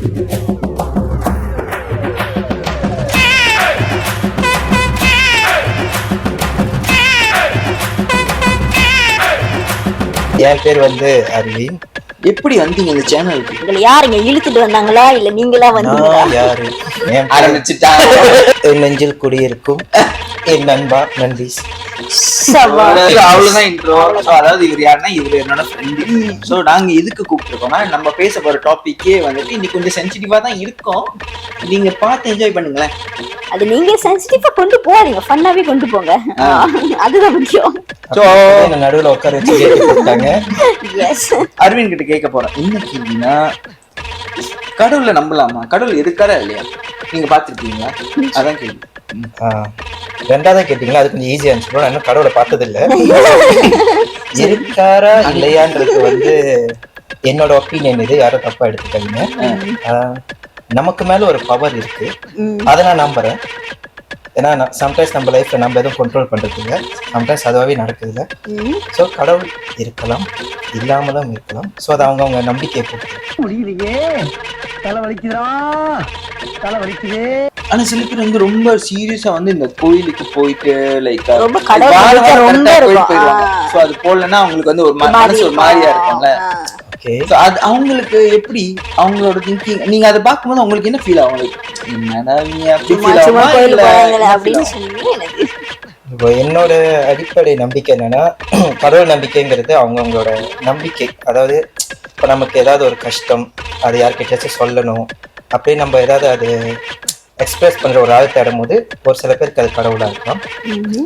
என் பேர் வந்து அரவிந்த். எப்படி வந்தீங்க இந்த சேனலுக்கு? உங்களை யாருங்க இழுத்துட்டு வந்தாங்களா இல்ல நீங்களா வந்தீங்களா? யாரு ஆரம்பிச்சுட்டா? என் நெஞ்சில் குடியிருக்கும் என் நண்பா நன்றி. அவ்வளவுதான் இன்ட்ரோ. அதாவது இவர் யாருன்னா இவர் என்னோட ஃப்ரெண்டு. ஸோ நாங்க எதுக்கு கூப்பிட்டுருக்கோம்னா நம்ம பேச போற டாபிக்கே வந்துட்டு இன்னைக்கு கொஞ்சம் சென்சிட்டிவா தான் இருக்கும். நீங்க பார்த்து என்ஜாய் பண்ணுங்களேன். அது நீங்க சென்சிட்டிவா கொண்டு போறீங்க, ஃபன்னாவே கொண்டு போங்க, அதுதான் முக்கியம். ஸோ நடுவில் உட்கார வச்சு கேட்டாங்க. அரவிந்த் கிட்ட கேட்க போறேன் என்ன கேள்வினா, கடவுளை நம்பலாமா? கடவுள் இருக்காரா இல்லையா? நீங்க பாத்துருக்கீங்களா? அதான் கேள்வி. ரெண்டாவது கேட்டீங்களா, அது கொஞ்சம் ஈஸியா இருந்துச்சு. நான் இன்னும் கடவுளை பார்த்தது இல்லை. இருக்காரா இல்லையான்றது வந்து என்னோட ஒப்பீனியன். இது யாரும் தப்பா எடுத்துக்காதீங்க. நமக்கு மேல ஒரு பவர் இருக்கு, அதை நான் நம்புறேன். ஏன்னா சம்டைம்ஸ் நம்ம லைஃப்ல நம்ம எதுவும் கண்ட்ரோல் பண்றது இல்லை, சம்டைம்ஸ் அதுவாகவே நடக்குது இல்லை. ஸோ கடவுள் இருக்கலாம், இல்லாமலும் இருக்கலாம். ஸோ அது அவங்க நம்பிக்கையை பொறுத்து. முடியலையே, தலை வலிக்குதே. ஆனா சில பேர் வந்து ரொம்ப சீரியஸா வந்து இந்த கோயிலுக்கு போயிட்டு லைக் ரொம்ப கடவுள் சோ அது போலன்னா அவங்களுக்கு வந்து ஒரு மனசு ஒரு மாதிரியா இருக்கும்ல. அது அவங்களுக்கு எப்படி அவங்களோட திங்கிங் நீங்க அதை பார்க்கும்போது உங்களுக்கு என்ன ஃபீல் ஆகும்? என்னடா நீங்க அப்படி ஃபீல் ஆகும்? இப்போ என்னோட அடிப்படை நம்பிக்கை என்னன்னா, கடவுள் நம்பிக்கைங்கிறது அவங்களோட நம்பிக்கை. அதாவது இப்போ நமக்கு ஏதாவது ஒரு கஷ்டம், அது யார்கிட்டயாச்சும் சொல்லணும் அப்படியே நம்ம ஏதாவது அது எக்ஸ்பிரஸ் பண்ற ஒரு ஆள் தேடும் போது ஒரு சில பேருக்கு அது கடவுளா இருக்கும்.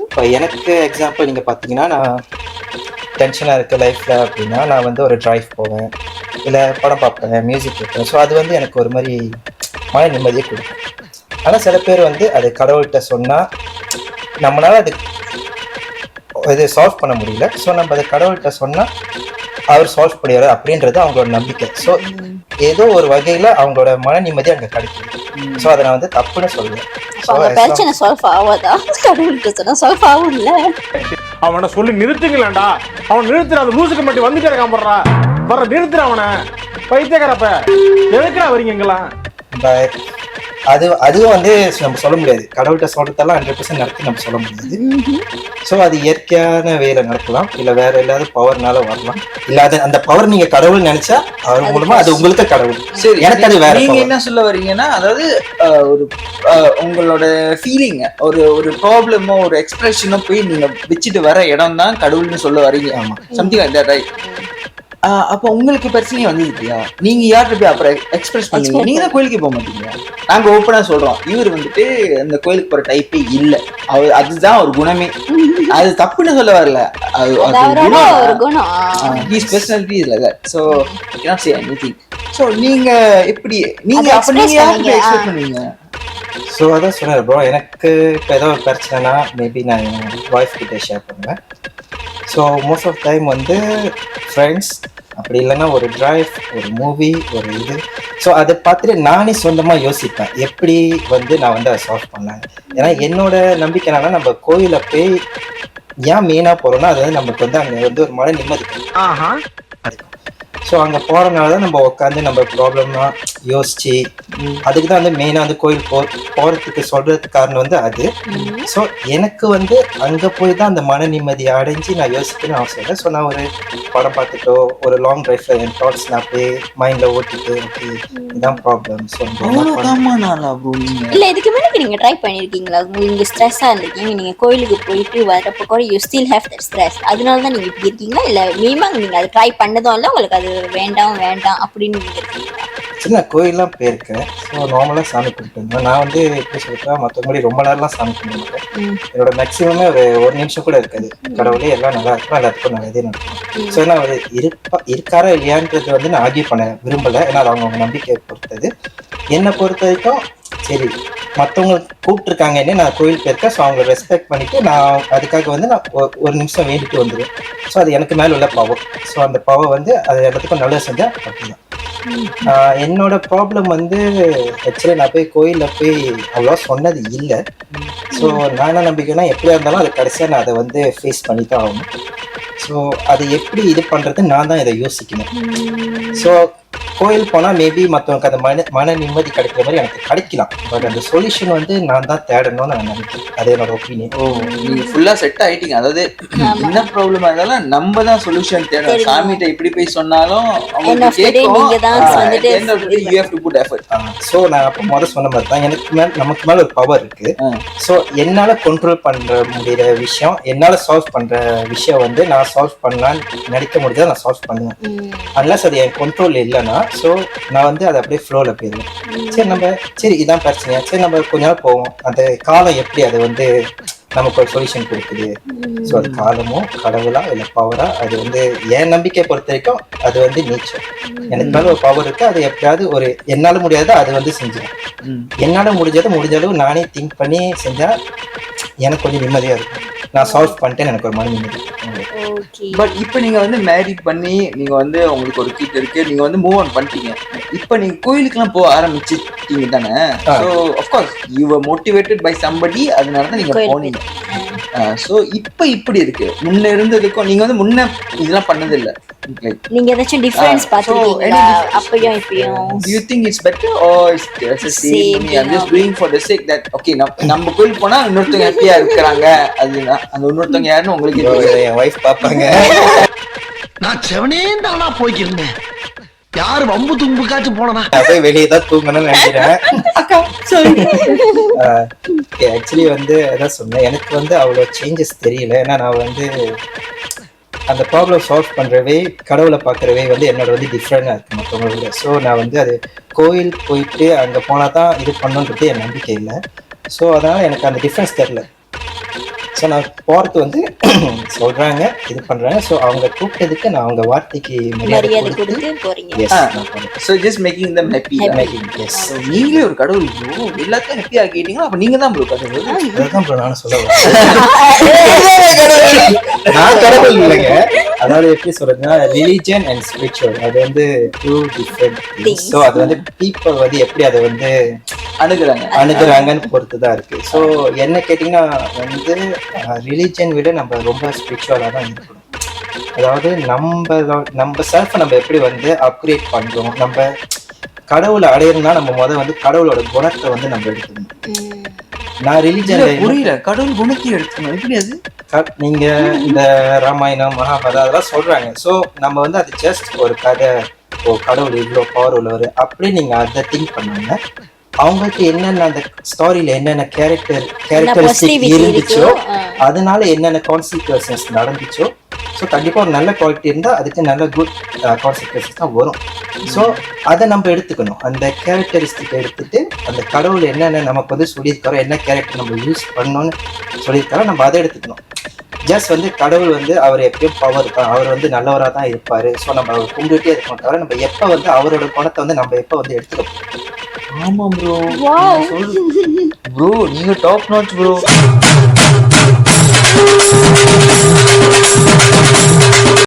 இப்போ எனக்கு எக்ஸாம்பிள் நீங்க பாத்தீங்கன்னா, நான் டென்ஷனா இருக்கு லைஃப்ல அப்படின்னா நான் வந்து ஒரு டிரைவ் போவேன், இல்லை படம் பார்ப்பேன், மியூசிக் கேட்பேன். ஸோ அது வந்து எனக்கு ஒரு மாதிரி மன நிம்மதியை கொடுக்கும். ஆனால் சில பேர் வந்து அது கடவுள்கிட்ட சொன்னா நம்மளால அது இது சால்வ் பண்ண முடியல. ஸோ நம்ம அதை கடவுள்கிட்ட சொன்னா அவர் சால்வ் பண்ணிடுறாரு அப்படின்றது அவங்களோட நம்பிக்கை. ஸோ ஏதோ ஒரு வகையில அவங்களோட மன நிம்மதி அங்கே கிடைக்கும். ஸோ அதை நான் வந்து தப்புன்னு சொல்லுவேன். பிரச்சனை சால்வ் ஆகாதா? கடவுள்கிட்ட சொன்னா சால்வ் ஆகும்ல. அவனை சொல்லி நிறுத்துங்களேன்டா. அவன் நிறுத்துற அந்த லூசுக்கு மட்டும் வந்துட்டே இருக்கான். வர்ற நிறுத்துற அவனை. பைத்தியக்காரப்ப எதுக்குடா வரீங்களா? அதுவும் வந்து நம்ம சொல்ல முடியாது. கடவுள்கிட்ட சொல்றதெல்லாம் 100% நடத்தி நம்ம சொல்ல முடியாது. ஸோ அது இயற்கையான வேலை நடக்கலாம், இல்லை வேற இல்லாத பவர்னால வரலாம். இல்லாத அந்த பவர் நீங்க கடவுள் நினைச்சா அவர் மூலமா அது உங்களுக்கு கடவுள். சரி, எனக்கு அது வேற. நீங்க என்ன சொல்ல வரீங்கன்னா, அதாவது ஒரு உங்களோட ஃபீலிங் ஒரு ப்ராப்ளமோ ஒரு எக்ஸ்பிரஷனோ போய் நீங்க வச்சுட்டு வர இடம் தான் கடவுள்னு சொல்ல வரீங்க. ஆமா, சம்திங் லைக் தட், ரைட்? அப்ப உங்களுக்கு பிரச்சனையே வந்தது இல்லையா? நீங்க யார்கிட்ட போய் அப்புறம் எக்ஸ்பிரஸ் பண்ணீங்க? நீங்க தான் கோயிலுக்கு போக மாட்டீங்க. நாங்க ஓப்பனா சொல்றோம், இவர் வந்துட்டு அந்த கோயிலுக்கு போற டைப்பே இல்ல, அவர் அதுதான் ஒரு குணமே. அது தப்புன்னு சொல்ல வரல, அது குணம். His personality is like that. So you cannot say anything. So நீங்க எப்படி நீங்க அப்ப நீங்க யார்கிட்ட எக்ஸ்பிரஸ் பண்ணீங்க? ஸோ அதான் சொன்னார் ப்ரோ, எனக்கு இப்போ ஏதோ ஒரு பிரச்சனைனா மேபி நான் என் ஒய்ஃப் கிட்ட ஷேர் பண்ணுவேன். ஸோ மோஸ்ட் ஆஃப் டைம் வந்து ஃப்ரெண்ட்ஸ், அப்படி இல்லைன்னா ஒரு டிரைவ், ஒரு மூவி, ஒரு இது. ஸோ அதை பார்த்துட்டு நானே சொந்தமாக யோசிப்பேன் எப்படி வந்து நான் வந்து அதை சால்வ் பண்ணேன். ஏன்னா என்னோட நம்பிக்கை என்னன்னா, நம்ம கோயிலை போய் ஏன் மெயினாக போகிறோம்னா அது வந்து நமக்கு வந்து அங்கே வந்து ஒரு மன நிம்மதி. ஸோ அங்கே போகிறனால தான் நம்ம உட்காந்து நம்ம ப்ராப்ளம்லாம் யோசிச்சு, அதுக்கு தான் வந்து மெயினாக வந்து கோயில் போகிறதுக்கு சொல்கிறதுக்கு காரணம் வந்து அது. ஸோ எனக்கு வந்து அங்கே போய் தான் அந்த மன நிம்மதியை அடைஞ்சு நான் யோசிக்கணும்னு அவசியம் இல்லை. ஸோ நான் ஒரு படம் பார்த்துட்டோ ஒரு லாங் ட்ரைவ்ல என் தாட்ஸ் நான் அப்படியே மைண்டில் ஓட்டிட்டு ஓகே இதுதான் ப்ராப்ளம். ஸோ இல்லை, இதுக்கு முன்னாடி நீங்கள் ட்ரை பண்ணியிருக்கீங்களா? நீங்கள் ஸ்ட்ரெஸ்ஸாக இருந்திருக்கீங்க, நீங்கள் கோயிலுக்கு போயிட்டு வரப்போ கூட you still have that stress, அதனால தான் நீங்கள் இப்படி இருக்கீங்களா? இல்லை மீமாங்க நீங்கள் அதை ட்ரை பண்ணதும் இல்லை, உங்களுக்கு அது வேண்டாம் அப்படின்னு நீங்க இருக்கீங்களா? சின்ன கோயிலெலாம் போயிருக்கேன். ஸோ நார்மலாக சாமி கும்பிட்டு நான் வந்து எப்படி சொல்லிட்டேன், மற்றபடி ரொம்ப நேரம்லாம் சாமி கும்பிட்டு என்னோட மேக்ஸிமமே ஒரு நிமிஷம் கூட இருக்காது. கடவுளே எல்லாம் நல்லா இருக்கும், எல்லாத்துக்கும் நல்லதே நடக்கும். ஸோ ஏன்னா அவர் இருக்காரா இல்லையான்றது வந்து நான் ஆர்கியூ பண்ண விரும்பலை. ஏன்னா அது அவங்க நம்பிக்கையை பொறுத்தது. என்னை பொறுத்த வரைக்கும் சரி, மற்றவங்க கூப்பிட்டுருக்காங்கன்னு நான் கோயில் போயிருக்கேன். ஸோ அவங்க ரெஸ்பெக்ட் பண்ணிட்டு நான் அதுக்காக வந்து நான் ஒரு நிமிஷம் வேண்டிட்டு வந்துடுவேன். ஸோ அது எனக்கு மேலே உள்ள பவர். ஸோ அந்த பவர் வந்து அது எல்லாத்துக்கும் நல்லது செஞ்சால் அப்படிதான். என்னோட ப்ராப்ளம் வந்து ஆக்சுவலி நான் போய் கோயிலில் போய் அவ்வளோ சொன்னது இல்லை. ஸோ நான் என்ன நம்பிக்கைன்னா, எப்படியா இருந்தாலும் அது கடைசியாக நான் அதை வந்து ஃபேஸ் பண்ணி தான் ஆகணும். ஸோ அது எப்படி இது பண்ணுறது நான் தான் இதை யோசிக்கணும். ஸோ கோயில் போனா மேபி மற்றவங்களுக்கு அந்த மன நிம்மதி கிடைக்கிற மாதிரி எனக்கு கிடைக்கலாம். பட் அந்த சொல்யூஷன் வந்து நான் தான் தேடணும்னு நான் நினைக்கிறேன். அது என்னோட ஒப்பீனியன். ஓ, நீங்க ஃபுல்லா செட் ஆயிட்டீங்க. அதாவது என்ன ப்ராப்ளமா இருந்தாலும் நம்ம தான் சொல்யூஷன் தேடணும். சாமிகிட்ட இப்படி போய் சொன்னாலும் அவங்க கேட்கும். You have to put effort. So நான் அப்போ சொன்ன மாதிரி தான் நமக்கு மேல ஒரு பவர் இருக்கு. ஸோ என்னால கண்ட்ரோல் பண்ற முடிகிற விஷயம், என்னால சால்வ் பண்ற விஷயம் வந்து நான் சால்வ் பண்ணலான்னு நினைக்க முடிஞ்சதை நான் சால்வ் பண்ணுவேன். அன்லஸ் அது என் கண்ட்ரோல் இல்லைன்னா ஸோ நான் வந்து அதை அப்படியே ஃப்ளோவில் போயிடுவேன். சரி இதான் பிரச்சனையா, சரி நம்ம கொஞ்ச நாள் போவோம். அந்த காலம் எப்படி அதை வந்து நமக்கு ஒரு சொல்யூஷன் கொடுக்குது. ஸோ அது காலமோ கடவுளா இல்லை பவரா, அது வந்து என் நம்பிக்கையை பொறுத்த வரைக்கும் அது வந்து நேச்சர். எனக்கு மேலே ஒரு பவர் இருக்கு. அது எப்படியாவது ஒரு என்னால் முடியாத அது வந்து செஞ்சிடும். என்னால் முடிஞ்ச அளவு நானே திங்க் பண்ணி செஞ்சா எனக்கு கொஞ்சம் நிம்மதியாக இருக்கும். நான் சால்வ் பண்ணிட்டேன், எனக்கு ஒரு மன நிம்மதி. பட் இப்போ நீங்க வந்து மேரிட் பண்ணி நீங்க வந்து உங்களுக்கு ஒரு கிட் இருக்கு, நீங்க வந்து மூவ் ஆன் பண்ணிட்டீங்க. இப்போ நீங்க கோயிலுக்குலாம் போக ஆரம்பிச்சிட்டீங்க தானே? So of course you were motivated by somebody, அதனால தான் நீங்க போனீங்க. ஸோ இப்போ இப்படி இருக்கு, முன்ன இருந்ததுக்கும் நீங்க வந்து முன்ன இதெல்லாம் பண்ணது இல்லை. நீங்க ஏதாச்சும் டிஃபரன்ஸ் பாத்தீங்களா அப்பயும் இப்பயும்? Do you think it's better or it's just the same? I'm just doing for the sake that okay நம்ம கோயில் போனா இன்னொருத்தங்க ஹாப்பியா இருக்காங்க. அதுதான் அந்த இன்னொருத்தங்க யாருன்னு உங்களுக்கு என் வைஃப் பாப்பாங்க. நான் செவனே தானா போய்க்கிருந்தேன். யாரு வம்பு தும்புக்காச்சும் போனா அப்படியே வெளியே தான் தூங்கணும்னு நினைக்கிறேன். ஆக்சுவலி வந்து அதான் சொன்னேன், எனக்கு வந்து அவ்வளோ சேஞ்சஸ் தெரியல. ஏன்னா நான் வந்து அந்த ப்ராப்ளம் சால்வ் பண்ணுறவே, கடவுளை பார்க்குறவே வந்து என்னோட வந்து டிஃப்ரெண்டாக இருக்குது மற்றவங்களோட. ஸோ நான் வந்து அது கோயில் போயிட்டு அங்கே போனால் தான் இது பண்ணணுன்றது என் நம்பிக்கை இல்லை. ஸோ அதனால் எனக்கு அந்த டிஃப்ரென்ஸ் தெரில. ஸோ நான் போகிறது வந்து சொல்கிறாங்க, இது பண்ணுறாங்க. ஸோ அவங்க கூப்பிட்டதுக்கு நான் அவங்க வார்த்தைக்கு மரியாதை கொடுத்து போகிறீங்க. So just making them happy. நீங்களே ஒரு கடவுள் ப்ரோ, எல்லாத்தையும் ஹாப்பி ஆக்கிட்டீங்க. அப்போ நீங்கள் தான் ப்ரோ கடவுள். அதுதான் ப்ரோ நானும் சொல்ல நான் கடவுள் இல்லைங்க. அதாவது எப்படி சொல்றதுன்னா ரிலீஜன் அண்ட் ஸ்பிரிச்சுவல் அது வந்து டூ டிஃப்ரெண்ட். ஸோ அது வந்து பீப்புள் வந்து எப்படி அதை வந்து அணுகுறாங்கன்னு பொறுத்து தான் இருக்கு. ஸோ என்ன கேட்டிங்கன்னா வந்து ரிலீஜன் விட நம்ம ரொம்ப ஸ்பிரிச்சுவலாக தான் இருக்கணும். அதாவது நம்ம செல்ஃபை நம்ம எப்படி வந்து அப்கிரேட் பண்ணுறோம், நம்ம கடவுளை அடையணும்னா நம்ம வந்து கடவுளோட குணத்தை வந்து நம்ம எடுக்கணும். நான் ரிலீஜன் புரியல, கடவுள் குணத்தை எடுக்கணும் எப்படி? அது நீங்க இந்த ராமாயணம் மகாபாரதம் அதெல்லாம் சொல்றாங்க. ஸோ நம்ம வந்து அது ஜஸ்ட் ஒரு கதை, கடவுள் இவ்வளோ பவர் உள்ளவர் அப்படி நீங்க அதை திங்க் பண்ணுவாங்க. அவங்களுக்கு என்னென்ன அந்த ஸ்டோரியில என்னென்ன கேரக்டரிஸ்டிக் இருந்துச்சோ, அதனால என்னென்ன கான்சிக்வன்சஸ் நடந்துச்சோ, ஸோ கண்டிப்பாக ஒரு நல்ல குவாலிட்டி இருந்தால் அதுக்கு நல்ல குட் கான்சிக்வன்சஸ் தான் வரும். ஸோ அதை நம்ம எடுத்துக்கணும். அந்த கேரக்டரிஸ்டிக் எடுத்துட்டு அந்த கடவுள் என்னென்ன நமக்கு வந்து சொல்லியிருக்காரோ, என்ன கேரக்டர் நம்ம யூஸ் பண்ணணும்னு சொல்லியிருக்காரோ நம்ம அதை எடுத்துக்கணும். ஜஸ்ட் வந்து கடவுள் வந்து அவர் எப்பயும் பவர் தான், அவர் வந்து நல்லவராக தான் இருப்பார். ஸோ நம்ம அவர் கும்பிட்டுட்டே இருக்கணும். தவிர நம்ம எப்போ வந்து அவரோட குணத்தை வந்து நம்ம எப்போ வந்து எடுத்துக்கணும். ஆமா ப்ரோ, ப்ரோ நீங்க டாப் நாட்ச் ப்ரோ.